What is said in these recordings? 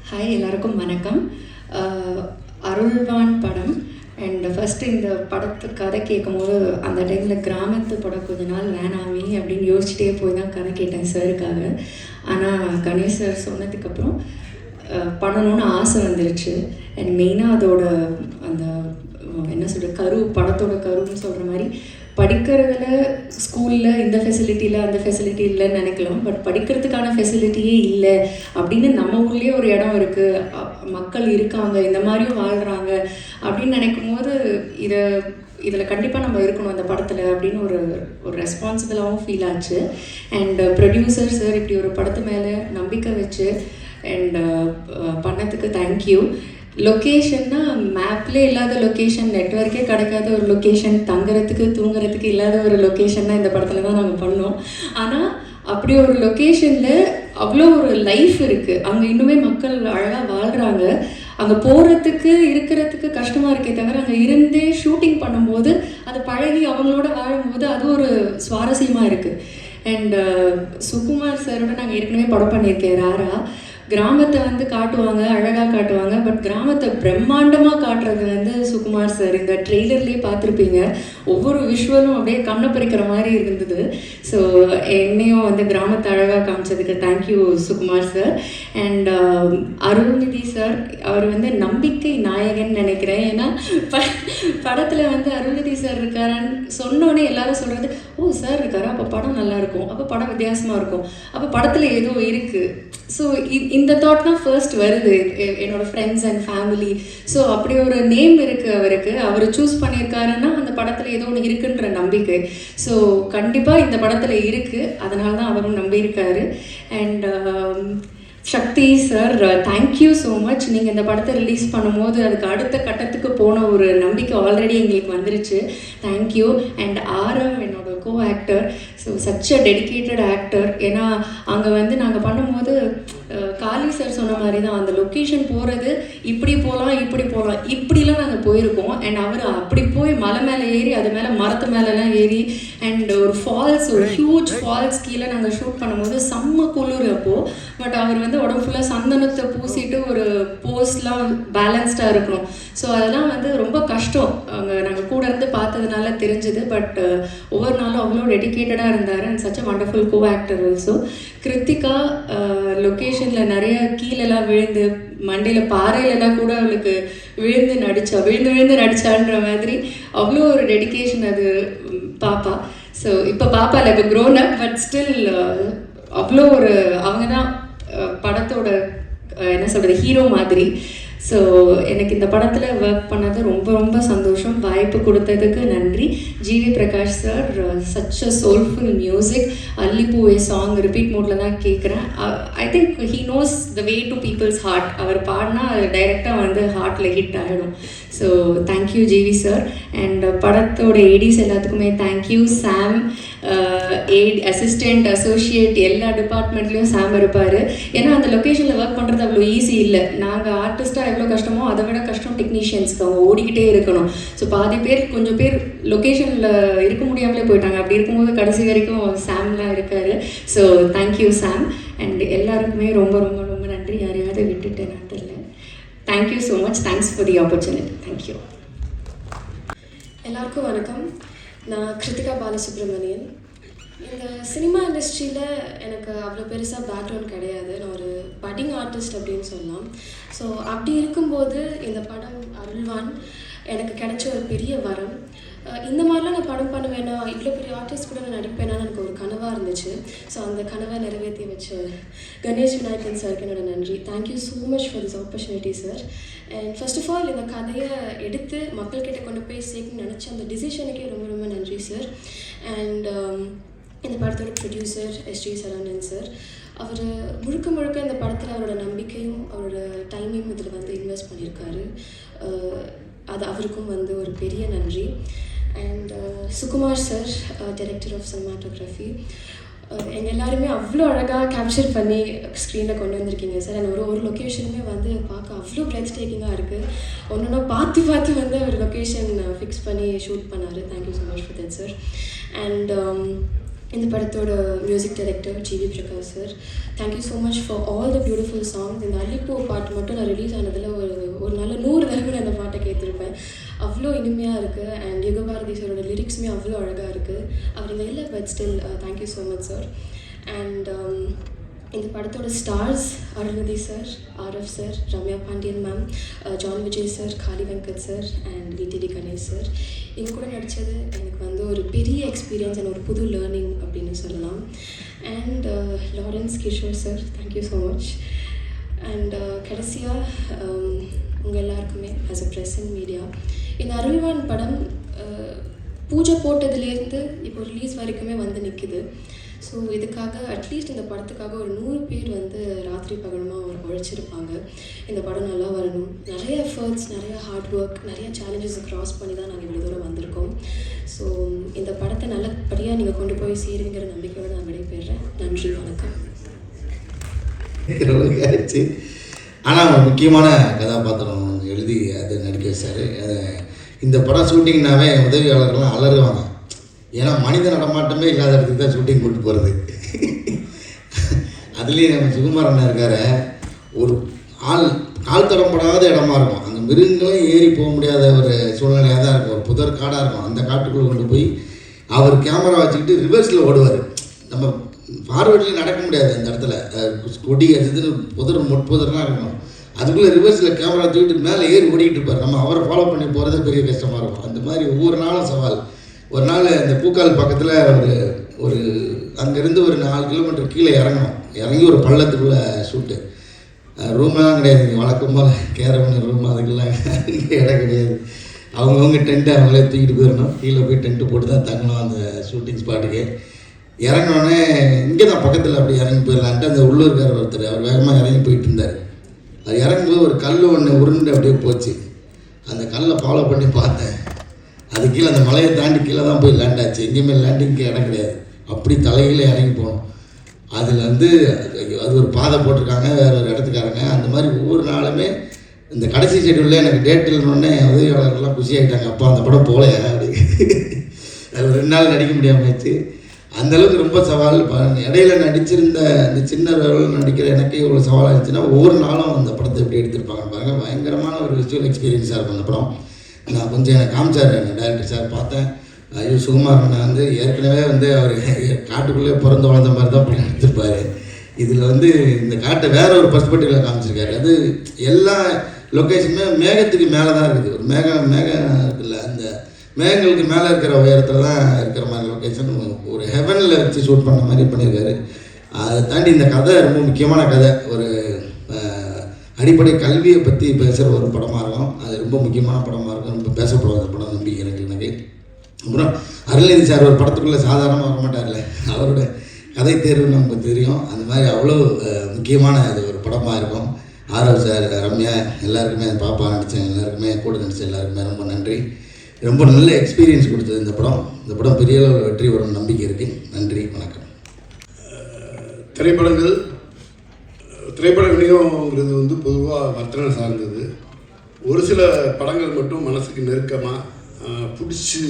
Hi, எல்லாருக்கும் வணக்கம். அருள்வான் படம். அண்ட் ஃபஸ்ட்டு இந்த படத்து கதை கேட்கும்போது அந்த டைமில் கிராமத்து படம் கொஞ்ச நாள் வேணாமே அப்படின்னு யோசிச்சுட்டே போய் தான் கதை கேட்டேன் சாருக்காக. ஆனால் கணேஷ் சார் சொன்னதுக்கப்புறம் பண்ணணும்னு ஆசை வந்துருச்சு. அண்ட் மெயினாக அதோட அந்த என்ன சொல்கிற படத்தோட கருன்னு சொல்கிற மாதிரி படிக்கிறதுல ஸ்கூலில் இந்த ஃபெசிலிட்டியில் அந்த ஃபெசிலிட்டி இல்லைன்னு நினைக்கலாம். பட் படிக்கிறதுக்கான ஃபெசிலிட்டியே இல்லை அப்படின்னு நம்ம ஊர்லேயே ஒரு இடம் இருக்குது, மக்கள் இருக்காங்க, இந்த மாதிரியும் வாழ்கிறாங்க அப்படின்னு நினைக்கும் போது இதில் கண்டிப்பாக நம்ம இருக்கணும் அந்த படத்தில் அப்படின்னு ஒரு ரெஸ்பான்சிபிளாகவும் ஃபீல் ஆச்சு. அண்ட் ப்ரொடியூசர் சார் இப்படி ஒரு படத்து மேலே நம்பிக்கை வச்சு அண்ட் பண்ணதுக்கு தேங்க்யூ. லொக்கேஷன்னா மேப்லேயே இல்லாத லொக்கேஷன், நெட்வொர்க்கே கிடைக்காத ஒரு லொக்கேஷன், தங்குறதுக்கு தூங்குறதுக்கு இல்லாத ஒரு லொக்கேஷன் தான் இந்த படத்தில் தான் நாங்கள் பண்ணோம். ஆனால் அப்படி ஒரு லொக்கேஷனில் அவ்வளோ ஒரு லைஃப் இருக்குது, அங்கே இன்னுமே மக்கள் அழகாக வாழ்கிறாங்க. அங்கே போகிறதுக்கு இருக்கிறதுக்கு கஷ்டமாக இருக்கே தவிர அங்கே இருந்தே ஷூட்டிங் பண்ணும்போது அது பழகி அவங்களோட வாழும்போது அது ஒரு சுவாரஸ்யமாக இருக்குது. அண்ட் சுகுமார் சாரோட நாங்கள் ஏற்கனவே படம் பண்ணியிருக்கேன் ராரா. கிராமத்தை காட்டுவாங்க, அழகாக காட்டுவாங்க. பட் கிராமத்தை பிரம்மாண்டமாக காட்டுறது சுகுமார் சார். இந்த ட்ரெய்லர்லேயே பார்த்துருப்பீங்க, ஒவ்வொரு விஷுவலும் அப்படியே கண்ணை பறிக்கிற மாதிரி இருந்தது. ஸோ என்னையும் கிராமத்தை அழகாக காமிச்சதுக்கு thank you Sukumar sir. And Arulnithi sir, அவர் நம்பிக்கை நாயகன் நினைக்கிறேன். ஏன்னா படத்தில் அருள்நிதி சார் இருக்காரான்னு சொன்னோன்னே எல்லாரும் சொல்கிறது, ஓ சார் இருக்காரா, அப்போ படம் நல்லாயிருக்கும், அப்போ படம் வித்தியாசமாக இருக்கும், அப்போ படத்தில் ஏதோ இருக்குது. ஸோ இந்த தாட் தான் ஃபர்ஸ்ட் வருது என்னோடய ஃப்ரெண்ட்ஸ் அண்ட் ஃபேமிலி. ஸோ அப்படி ஒரு நேம் இருக்குது அவர் சூஸ் பண்ணியிருக்காருன்னா அந்த படத்தில் ஏதோ ஒன்று இருக்குன்ற நம்பிக்கை. ஸோ கண்டிப்பாக இந்த படத்தில் இருக்குது, அதனால தான் அவரும் நம்பியிருக்காரு. And Sakthi sir, thank you so much. நீங்கள் இந்த படத்தை ரிலீஸ் பண்ணும்போது அதுக்கு அடுத்த கட்டத்துக்கு போன ஒரு நம்பிக்கை ஆல்ரெடி எங்களுக்கு வந்துருச்சு. தேங்க்யூ. அண்ட் ஆரம் என்னோட கோ actor, so such a dedicated actor. ஏன்னா அங்கே நாங்கள் பண்ணும்போது காளி சார் சொன்ன மாதிரி தான் அந்த லொக்கேஷன் போகிறது இப்படி போகலாம் இப்படிலாம் நாங்கள் போயிருக்கோம். அண்ட் அவர் அப்படி போய் மலை மேலே ஏறி அது மேலே மரத்து மேலெலாம் ஏறி அண்ட் ஒரு ஃபால்ஸ், ஒரு ஹியூஜ் ஃபால்ஸ் கீழே நாங்கள் ஷூட் பண்ணும்போது செம்ம குளிர் அப்போது. பட் அவர் உடம்பு ஃபுல்லாக சந்தனத்தை பூசிட்டு ஒரு போஸ்ட்லாம் பேலன்ஸ்டாக இருக்கணும். ஸோ அதெல்லாம் ரொம்ப கஷ்டம். அங்கே நாங்கள் கூட இருந்து பார்த்ததுனால தெரிஞ்சுது. பட் ஒவ்வொரு நாளும் அவ்வளோ டெடிக்கேட்டடாக இருந்தார். And such a wonderful co actor also. Krithika லொக்கேஷனில் நிறைய கீழெல்லாம் விழுந்து மண்டையில் பாறையிலலாம் கூட அவளுக்கு விழுந்து நடிச்சான்ற மாதிரி அவ்வளோ ஒரு டெடிக்கேஷன் அது பாப்பா. ஸோ இப்போ பாப்பா இல்லை, இப்போ க்ரோன் அப், பட் ஸ்டில் அவ்வளோ ஒரு அவங்க தான் படத்தோட என்ன சொல்கிறது ஹீரோ மாதிரி. ஸோ எனக்கு இந்த படத்தில் ஒர்க் பண்ணது ரொம்ப ரொம்ப சந்தோஷம். வாய்ப்பு கொடுத்ததுக்கு நன்றி. GV Prakash sir, such a soulful music. Allipoove song repeat மோடில் தான் கேட்குறேன். I think he knows the way to people's heart. அவர் பாடினா அது டைரெக்டாக ஹார்ட்டில் ஹிட் ஆகிடும். So thank you GV sir. And படத்தோட ஏடிஸ் எல்லாத்துக்குமே தேங்க்யூ. சாம், எய்ட், அசிஸ்டண்ட், அசோசியேட் எல்லா டிபார்ட்மெண்ட்லேயும் சாம் இருப்பார். ஏன்னா அந்த லொக்கேஷனில் ஒர்க் பண்ணுறது அவ்வளோ ஈஸி இல்லை. நாங்கள் ஆர்டிஸ்ட்டாக எவ்வளோ கஷ்டமோ அதை விட கஷ்டம் டெக்னீஷியன்ஸ்க்கு, அவங்க ஓடிக்கிட்டே இருக்கணும். ஸோ பாதி பேர் கொஞ்சம் பேர் லொக்கேஷனில் இருக்க முடியாமலே போயிட்டாங்க. அப்படி இருக்கும்போது கடைசி வரைக்கும் சாம்லாம் இருக்கார். So thank you Sam. அண்ட் எல்லாருக்குமே ரொம்ப ரொம்ப ரொம்ப நன்றி. யாரையாவது விட்டுட்டேன் தெரியல. Thank you so much. Thanks for the opportunity. Thank you. எல்லாருக்கும் வணக்கம். நான் கிருத்திகா பாலசுப்ரமணியன். இந்த சினிமா இண்டஸ்ட்ரியில் எனக்கு அவ்வளோ பெருசாக பேக்ரவுண்ட் கிடையாது. நான் ஒரு பட்டிங் ஆர்டிஸ்ட் அப்படின்னு சொல்லலாம். ஸோ அப்படி இருக்கும்போது இந்த படம் அருள்வான் எனக்கு கிடைச்ச ஒரு பெரிய வரம். இந்த மாதிரிலாம் நான் படம் பண்ணுவேன்னா, இவ்வளோ பெரிய ஆர்டிஸ்ட் கூட நான் நடிப்பேனான்னு எனக்கு ஒரு கனவாக இருந்துச்சு. ஸோ அந்த கனவை நிறைவேற்றி வச்ச கணேஷ் விநாயகன் சாருக்கு என்னோட நன்றி. Thank you so much for this opportunity sir. And first of all இந்த கதையை எடுத்து மக்கள்கிட்ட கொண்டு போய் சேர்க்கணும்னு நினச்ச அந்த டிசிஷனுக்கே ரொம்ப ரொம்ப நன்றி சார். அண்ட் இந்த படத்தோட ப்ரொடியூசர் எஸ்டி சரவணன் சார், அவர் முழுக்க இந்த படத்தில் அவரோட நம்பிக்கையும் அவரோட டைமையும் இதில் இன்வெஸ்ட் பண்ணியிருக்காரு. அது அவருக்கும் ஒரு பெரிய நன்றி. And Sukumar sir, director of cinematography, எங்கள் எல்லாருமே அவ்வளோ அழகாக கேப்சர் பண்ணி ஸ்க்ரீனில் கொண்டு வந்திருக்கீங்க சார். அண்ட் ஒரு லொக்கேஷனுமே பார்க்க அவ்வளோ பிரெத் டேக்கிங்காக இருக்குது. ஒன்று பார்த்து அவர் லொக்கேஷன் ஃபிக்ஸ் பண்ணி ஷூட் பண்ணார். Thank you so much for that sir. And இந்த படத்தோட music director GV Prakash sir, thank you so much for all the beautiful songs. இந்த அல்லிப்பூ பாட்டு மட்டும் நான் ரிலீஸ் ஆனதில் ஒரு நல்ல 100 தடவை நான் அந்த பாட்டை கேட்டிருப்பேன். அவ்வளோ இனிமையாக இருக்குது. அண்ட் யுகபாரதி சாரோட லிரிக்ஸுமே அவ்வளோ அழகாக இருக்குது. அவர் இங்கே இல்லை, but still thank you so much sir. And இந்த படத்தோட stars Arulnithi sir, RF sir, Ramya Pandian ma'am, John Vijay sir, Kaali Venkat sir and VTV Ganesh sir. இவங்க கூட நடித்தது எனக்கு வந்து ஒரு பெரிய எக்ஸ்பீரியன்ஸ் அண்ட் ஒரு புது லேர்னிங் அப்படின்னு சொல்லலாம். And Lawrence Kishore sir, thank you so much. And கடைசியாக உங்கள் எல்லாருக்குமே as a press and media, இந்த அருள்வான் படம் பூஜை போட்டதுலேருந்து இப்போ ரிலீஸ் வரைக்குமே வந்து நிற்குது. ஸோ இதுக்காக அட்லீஸ்ட் இந்த படத்துக்காக ஒரு 100 பேர் வந்து ராத்திரி பகலமாக உழைச்சிருப்பாங்க. இந்த படம் நல்லா வரணும், நிறைய எஃபர்ட்ஸ், நிறைய ஹார்ட் ஒர்க், நிறைய சேலஞ்சஸை க்ராஸ் பண்ணி தான் நாங்கள் இவ்வளோ தூரம் வந்திருக்கோம். ஸோ இந்த படத்தை நல்லபடியாக நீங்கள் கொண்டு போய் சேருங்கிற நம்பிக்கையோடு நான் விடைபெறுறேன். நன்றி, வணக்கம். ஆயிடுச்சு. ஆனால் ஒரு முக்கியமான கதாபாத்திரம் எழுதி அதை நடிக்க வச்சார். இந்த படம் ஷூட்டிங்னாவே உதவியாளர்கள்லாம் அலறுவாங்க. ஏன்னா மனித நடமாட்டமே இல்லாத இடத்துக்கு தான் ஷூட்டிங் கொண்டு போகிறது. அதுலேயும் நம்ம சுகுமாரன் இருக்கார, ஒரு கால் தடப்படாத இடமா இருக்கும். அந்த மிருகங்களும் ஏறி போக முடியாத ஒரு சூழ்நிலையாக தான் இருக்கும். ஒரு புதர் காடாக இருக்கும். அந்த காட்டுக்குள்ளே கொண்டு போய் அவர் கேமரா வச்சுக்கிட்டு ரிவர்ஸில் ஓடுவார். நம்ம ஃபார்வேர்ட்லேயும் நடக்க முடியாது. அந்த இடத்துல கொடி அடிச்சதுன்னு முட்புதர்லாம் இருக்கணும். அதுக்குள்ளே ரிவர்ஸில் கேமரா தூக்கிட்டு மேலே ஏறி ஓடிக்கிட்டு இருப்பார். நம்ம அவரை ஃபாலோ பண்ணி போகிறதே பெரிய கஷ்டமாக இருக்கும். அந்த மாதிரி ஒவ்வொரு நாளும் சவால். ஒரு நாள் அந்த பூக்கால் பக்கத்தில் ஒரு அங்கேருந்து ஒரு 4 கிலோமீட்டர் கீழே இறங்கி ஒரு பள்ளத்துக்குள்ளே ஷூட்டு. ரூம்லாம் கிடையாது. வழக்கம் போல் கேரவன் ரூம் அதுக்கெல்லாம் இடம் கிடையாது. அவங்கவுங்க டென்ட்டு அவங்களே தூக்கிட்டு போயிடணும். கீழே போய் டென்ட்டு போட்டு தான் தங்கணும் அந்த ஷூட்டிங் ஸ்பாட்டுக்கு. இறங்கினோடனே இங்கே தான் பக்கத்தில் அப்படி இறங்கி போயிடலான்ட்டு அந்த உள்ளூர்காரர் ஒருத்தர் அவர் வேகமாக இறங்கி போயிட்டு இருந்தார். அது இறங்கும்போது ஒரு கல் ஒன்று உருண்டு அப்படியே போச்சு. அந்த கல்லை ஃபாலோ பண்ணி பார்த்தேன். அது கீழே அந்த மலையை தாண்டி கீழே தான் போய் லேண்ட் ஆச்சு. எங்கேயுமே லேண்டிங்க்கு இடம் கிடையாது. அப்படி தலையில் இறங்கி போகணும். அதில் வந்து அது ஒரு பாதை போட்டிருக்காங்க, வேறு ஒரு இடத்துக்காரங்க. அந்த மாதிரி ஒவ்வொரு நாளுமே இந்த கடைசி ஷெட்யூலில் எனக்கு டேட் இல்லைன்னொடனே உதவியாளர்கள்லாம் குஷி ஆகிட்டாங்க. அப்பா அந்த படம் போகலையா அப்படி. அது 2 நாள் நடிக்க முடியாமல் ஆச்சு. அந்தளவுக்கு ரொம்ப சவால். இடையில நடிச்சிருந்த அந்த சின்ன ரோல் நடிக்கிற எனக்கே இவ்வளோ சவாலாக இருந்துச்சுன்னா ஒவ்வொரு நாளும் அந்த படத்தை எப்படி எடுத்திருப்பாங்க பாருங்கள். பயங்கரமான ஒரு விசுவல் எக்ஸ்பீரியன்ஸாக இருக்கும் அந்த படம். நான் கொஞ்சம் எனக்கு காமிச்சார் எங்கள் டைரக்டர் சார். பார்த்தேன், ஐயோ சுகுமாரன் வந்து ஏற்கனவே வந்து அவர் காட்டுக்குள்ளே பிறந்து வளர்ந்த மாதிரி தான் படம் எடுத்திருப்பார். இதில் வந்து இந்த காட்டை வேற ஒரு பர்ஸ்பெக்டிவில் காமிச்சிருக்காரு. அது எல்லா லொக்கேஷனுமே மேகத்துக்கு மேலே தான் இருக்குது. ஒரு மேகம் இருக்குல்ல, அந்த மேகங்களுக்கு மேலே இருக்கிற உயரத்தில் தான் இருக்கிற மாதிரி லொக்கேஷன். ஒரு ஹெவனில் வச்சு ஷூட் பண்ண மாதிரி பண்ணியிருக்காரு. அதை தாண்டி இந்த கதை ரொம்ப முக்கியமான கதை. ஒரு அடிப்படை கல்வியை பற்றி பேசுகிற ஒரு படமாக இருக்கும். அது ரொம்ப முக்கியமான படமாக இருக்கும். ரொம்ப பேசப்படுற அந்த படம் நம்பிக்கை எனக்கு. அப்புறம் அருள்நிதி சார் ஒரு படத்துக்குள்ளே சாதாரணமாக வர மாட்டார்ல, அவரோட கதை தேர்வு நமக்கு தெரியும். அந்த மாதிரி அவ்வளோ முக்கியமான அது ஒரு படமாக இருக்கும். ஆரவ் சார், ரம்யா, எல்லாருக்குமே பாப்பா நடித்தேன், எல்லாருக்குமே கூட நடித்த எல்லாருக்குமே ரொம்ப நன்றி. ரொம்ப நல்ல எக்ஸ்பீரியன்ஸ் கொடுத்தது இந்த படம். இந்த படம் பெரிய அளவில் வெற்றி வரும் நம்பிக்கை இருக்குது. நன்றி, வணக்கம். திரைப்பட விநியோகங்கிறது வந்து பொதுவாக வர்த்தனை சார்ந்தது. ஒரு சில படங்கள் மட்டும் மனசுக்கு நெருக்கமாக பிடிச்சி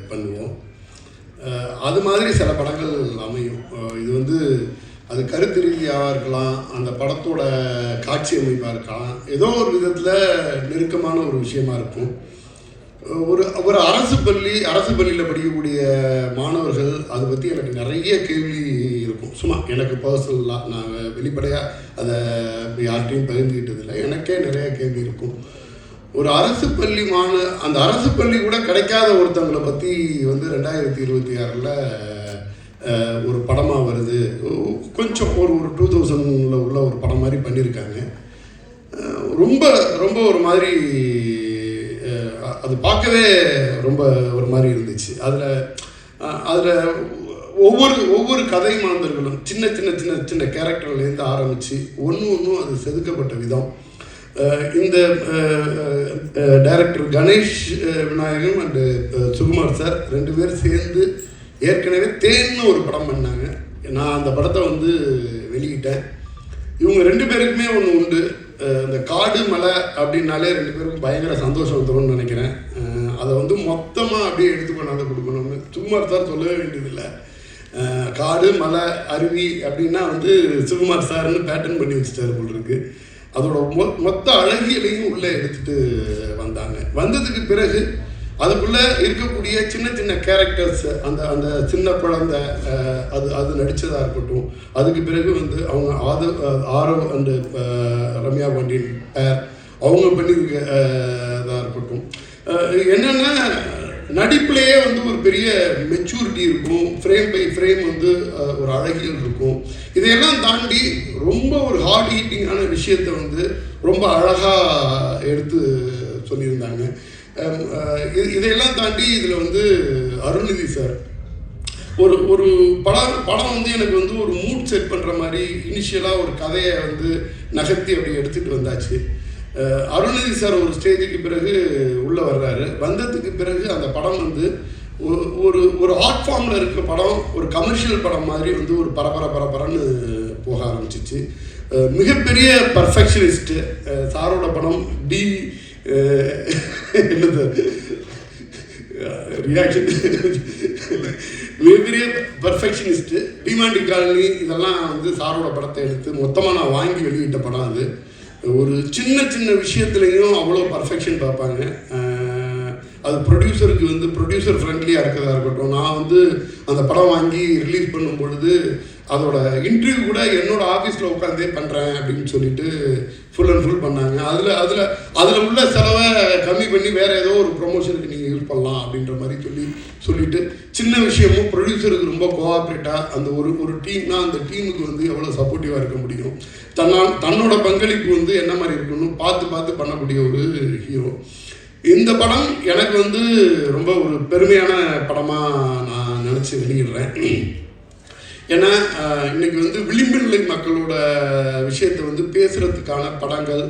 பண்ணுவோம். அது மாதிரி சில படங்கள் அமையும். இது வந்து அது கருத்து ரீதியாக இருக்கலாம், அந்த படத்தோட காட்சி அமைப்பாக இருக்கலாம், ஏதோ ஒரு விதத்தில் நெருக்கமான ஒரு விஷயமா இருக்கும். ஒரு அரசு பள்ளியில் படிக்கக்கூடிய மாணவர்கள் அதை பற்றி எனக்கு நிறைய கேள்வி இருக்கும். சும்மா எனக்கு பர்சனலாக நான் வெளிப்படையாக அதை யார்கிட்டையும் பகிர்ந்துக்கிட்டதில்லை. எனக்கே நிறைய கேள்வி இருக்கும். ஒரு அரசு பள்ளி அந்த அரசு பள்ளி கூட கிடைக்காத ஒருத்தவங்களை பற்றி வந்து 2026 ஒரு படமாக வருது. கொஞ்சம் ஒரு 2000 உள்ள ஒரு படம் மாதிரி பண்ணியிருக்காங்க. ரொம்ப ரொம்ப ஒரு மாதிரி அது பார்க்கவே ரொம்ப ஒரு மாதிரி இருந்துச்சு. அதில் ஒவ்வொரு கதை மாந்தர்களும் சின்ன சின்ன சின்ன சின்ன கேரக்டர்லேருந்து ஆரம்பித்து ஒன்றும் அது செதுக்கப்பட்ட விதம். இந்த director Ganesh Vinayagam and Sukumar sir 2 பேர் சேர்ந்து ஏற்கனவே தேன்னு ஒரு படம் பண்ணாங்க. நான் அந்த படத்தை வந்து வெளியிட்டேன். இவங்க 2 பேருக்குமே ஒன்று உண்டு. இந்த காடு மலை அப்படின்னாலே 2 பேருக்கும் பயங்கர சந்தோஷம் வந்துடும்னு நினைக்கிறேன். அதை வந்து மொத்தமாக அப்படியே எடுத்து கொண்டாந்து கொடுக்கணும்னு சுகுமார் சார் சொல்லவே வேண்டியதில்லை. காடு மலை அருவி அப்படின்னா வந்து சுகுமார் சார்னு பேட்டர்ன் பண்ணி வச்சுட்டாரு போல் இருக்கு. அதோட மொத்த அழகியலையும் உள்ளே எடுத்துகிட்டு வந்தாங்க. வந்ததுக்கு பிறகு அதுக்குள்ளே இருக்கக்கூடிய சின்ன சின்ன கேரக்டர்ஸ், அந்த அந்த சின்ன குழந்தை அது நடித்ததாக இருக்கட்டும், அதுக்கு பிறகு வந்து அவங்க ஆரவ் அண்டு ரம்யா பாண்டியன் பேர் அவங்க பண்ணியிருக்கதாக இருக்கட்டும், என்னென்னா நடிப்புலேயே வந்து ஒரு பெரிய மெச்சூரிட்டி இருக்கும், ஃப்ரேம் பை ஃப்ரேம் வந்து ஒரு அழகியல் இருக்கும். இதையெல்லாம் தாண்டி ரொம்ப ஒரு ஹார்ட் ஹீட்டிங்கான விஷயத்தை வந்து ரொம்ப அழகாக எடுத்து சொல்லியிருந்தாங்க. இதையெல்லாம் தாண்டி இதில் வந்து அருள்நிதி சார் ஒரு ஒரு படம் வந்து எனக்கு வந்து ஒரு மூட் செட் பண்ணுற மாதிரி இனிஷியலாக ஒரு கதையை வந்து நகர்த்தி அப்படி எடுத்துகிட்டு வந்தாச்சு. அருள்நிதி சார் ஒரு ஸ்டேஜுக்கு பிறகு உள்ளே வர்றாரு. வந்ததுக்கு பிறகு அந்த படம் வந்து ஒரு ஒரு ஆர்ட் ஃபார்மில் இருக்க படம் ஒரு கமர்ஷியல் படம் மாதிரி வந்து ஒரு பரபரன்னு போக ஆரம்பிச்சிச்சு. மிகப்பெரிய பர்ஃபெக்ஷனிஸ்ட்டு சாரோட படம் என்னது ரியாக்ஷன் மிகப்பெரிய பர்ஃபெக்ஷனிஸ்ட்டு. டிமாண்டி காலனி இதெல்லாம் வந்து சாரோட படத்தை எடுத்து மொத்தமாக நான் வாங்கி வெளியிட்ட படம். அது ஒரு சின்ன சின்ன விஷயத்துலையும் அவ்வளோ பர்ஃபெக்ஷன் பார்ப்பாங்க. அது ப்ரொடியூசருக்கு வந்து ப்ரொடியூசர் ஃப்ரெண்ட்லியாக இருக்கிறதா இருக்கட்டும். நான் வந்து அந்த படம் வாங்கி ரிலீஸ் பண்ணும் பொழுது அதோட இன்டர்வியூ கூட என்னோடய ஆஃபீஸில் உட்காந்தே பண்ணுறேன் அப்படின்னு சொல்லிட்டு ஃபுல் அண்ட் ஃபுல் பண்ணாங்க. அதில் உள்ள செலவை கம்மி பண்ணி வேறு ஏதோ ஒரு ப்ரொமோஷனுக்கு நீங்கள் யூஸ் பண்ணலாம் அப்படின்ற மாதிரி சொல்லிட்டு சின்ன விஷயமும் ப்ரொடியூசருக்கு ரொம்ப கோஆப்ரேட்டாக அந்த ஒரு டீம்னா அந்த டீமுக்கு வந்து எவ்வளோ சப்போர்ட்டிவாக இருக்க முடியும், தன்னோட பங்களிப்பு வந்து என்ன மாதிரி இருக்கணும் பார்த்து பண்ணக்கூடிய ஒரு ஹீரோ. இந்த படம் எனக்கு வந்து ரொம்ப ஒரு பெருமையான படமாக நான் நினச்சி வெளியிடுறேன். ஏன்னா இன்றைக்கி வந்து விளிம்பு நிலை மக்களோட விஷயத்தை வந்து பேசுகிறதுக்கான படங்கள்,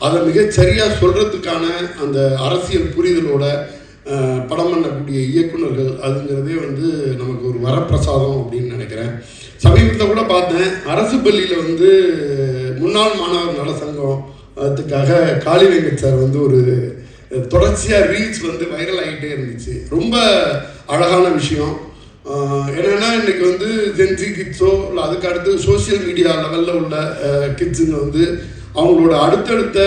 அதை மிகச்சரியாக சொல்கிறதுக்கான அந்த அரசியல் புரிதலோட படம் பண்ணக்கூடிய இயக்குநர்கள், அதுங்கிறதே வந்து நமக்கு ஒரு வரப்பிரசாதம் அப்படின்னு நினைக்கிறேன். சமீபத்தில் கூட பார்த்தேன், அரசு பள்ளியில் வந்து முன்னாள் மாணவர் நல சங்கத்துக்காக காளி வெங்கட் சார் வந்து ஒரு தொடர்ச்சியாக ரீல்ஸ் வந்து வைரல் ஆகிட்டே இருந்துச்சு. ரொம்ப அழகான விஷயம். என்னென்னா இன்றைக்கி வந்து ஜென்சி கிட்ஸோ இல்லை அதுக்கு அடுத்து சோசியல் மீடியா லெவலில் உள்ள கிட்ஸுங்க வந்து அவங்களோட அடுத்தடுத்த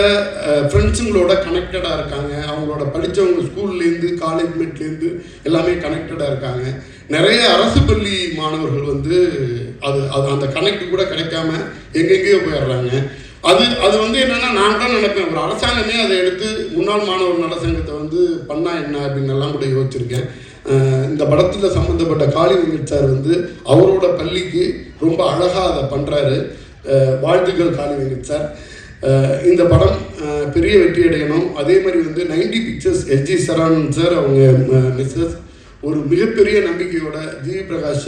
ஃப்ரெண்ட்ஸுங்களோட கனெக்டடாக இருக்காங்க. அவங்களோட படித்தவங்க ஸ்கூல்லேருந்து காலேஜ்மெண்ட்லேருந்து எல்லாமே கனெக்டடாக இருக்காங்க. நிறைய அரசு பள்ளி மாணவர்கள் வந்து அது அந்த கனெக்ட் கூட கிடைக்காம எங்கெங்கேயோ போயிடுறாங்க. அது வந்து என்னென்னா நான் தான் நினைப்பேன், ஒரு அரசாங்கமே அதை எடுத்து முன்னாள் மாணவர் நல சங்கத்தை வந்து பண்ணால் என்ன அப்படின்னு எல்லாம் கூட யோசிச்சிருக்கேன். இந்த படத்தில் சம்மந்தப்பட்ட காளி வெங்கட் சார் வந்து அவரோட பள்ளிக்கு ரொம்ப அழகாக அதை பண்ணுறாரு. வாழ்த்துக்கள் காளி வெங்கட் சார். இந்த படம் பெரிய வெற்றி அடையணும். அதே மாதிரி வந்து 90 பிக்சர்ஸ் எஸ்ஜி சரவணன் சார் அவங்க மிஸ்ஸஸ் ஒரு மிகப்பெரிய நம்பிக்கையோட ஜிவி பிரகாஷ்